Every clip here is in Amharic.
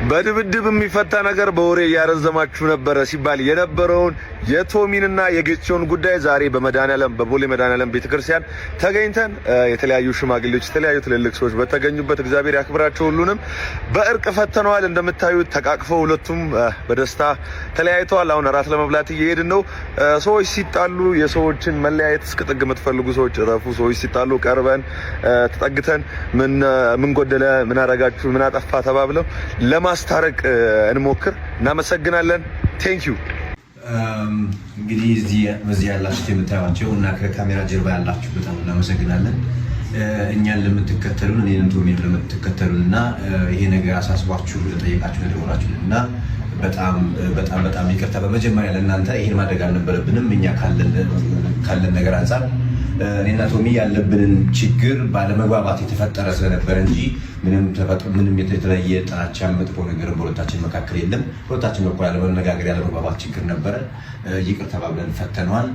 በድብድብ የሚፈታ ነገር በወሬ ያረዘማችሁ ነበር ሲባል የነበረውን የቶሚንና የጌቾን ጉዳይ ዛሬ በቦሌ መድኃኔዓለም ቤተክርስቲያን ተገኝተን የተለያዩ ሽማግሌዎች የተለያዩ ትልልቅ ሰዎች በተገኙበት እግዚአብሔር ያክብራቸው ሁሉንም በእርቅ ፈተነዋል። እንደምታዩት ተቃቅፈው ሁለቱም በደስታ ተለያይተዋል። አሁን እራት ለመብላት እየሄድን ነው። ሰዎች ሲጣሉ የሰዎችን መለያየት እስከ ጥግ የምትፈልጉ ሰዎች እረፉ። ሰዎች ሲጣሉ ቀርበን ተጠግተን ምን ጎደለ፣ ምን አረጋችሁ፣ ምን አጠፋ ተባብለው ለማስታረቅ እንሞክር። እናመሰግናለን። ቴንክ ዩ። እንግዲህ እዚህ ያላችሁት የምታዩዋቸው እና ከካሜራ ጀርባ ያላችሁ በጣም እናመሰግናለን። እኛን ለምትከተሉን እኔንም ቶሚን ለምትከተሉን እና ይሄ ነገር አሳስባችሁ ለጠየቃችሁ ለደወላችሁልን እና በጣም ይቅርታ። በመጀመሪያ ለእናንተ ይሄን ማድረግ አልነበረብንም። እኛ ካለን ነገር አንፃር እኔና ቶሚ ያለብንን ችግር ባለመግባባት የተፈጠረ ስለነበረ እንጂ ምንም የተለየ ጥላቻ መጥፎ ነገር በሁለታችን መካከል የለም። ሁለታችን በኩል ያለመነጋገር ያለመግባባት ችግር ነበረ። ይቅር ተባብለን ፈተነዋል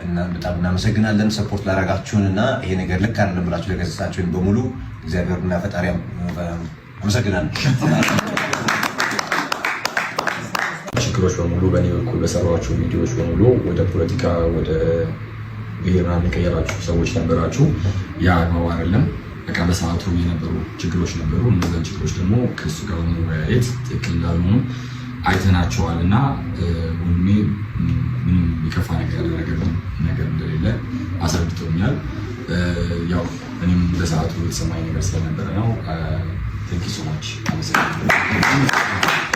እና በጣም እናመሰግናለን። ሰፖርት ላደረጋችሁን እና ይሄ ነገር ልክ አይደለም ብላችሁ ለገሰጻችሁን በሙሉ እግዚአብሔርና ፈጣሪ አመሰግናለሁ። ችግሮች በሙሉ በእኔ በኩል በሰራኋቸው ቪዲዮዎች በሙሉ ወደ ፖለቲካ ወደ ብሔር ምናምን የቀየራችሁ ሰዎች ነበራችሁ። ያ አግባብ አይደለም። በቃ በሰዓቱ የነበሩ ችግሮች ነበሩ። እነዛን ችግሮች ደግሞ ከሱ ጋር በመወያየት ትክክል እንዳልሆኑ አይተናቸዋል እና ወንድሜ ምንም የከፋ ነገር ያደረገብን ነገር እንደሌለ አስረድቶኛል። ያው እኔም በሰዓቱ የተሰማኝ ነገር ስለነበረ ነው። ቴንክ ዩ ሶ ማች። አመሰግናለሁ።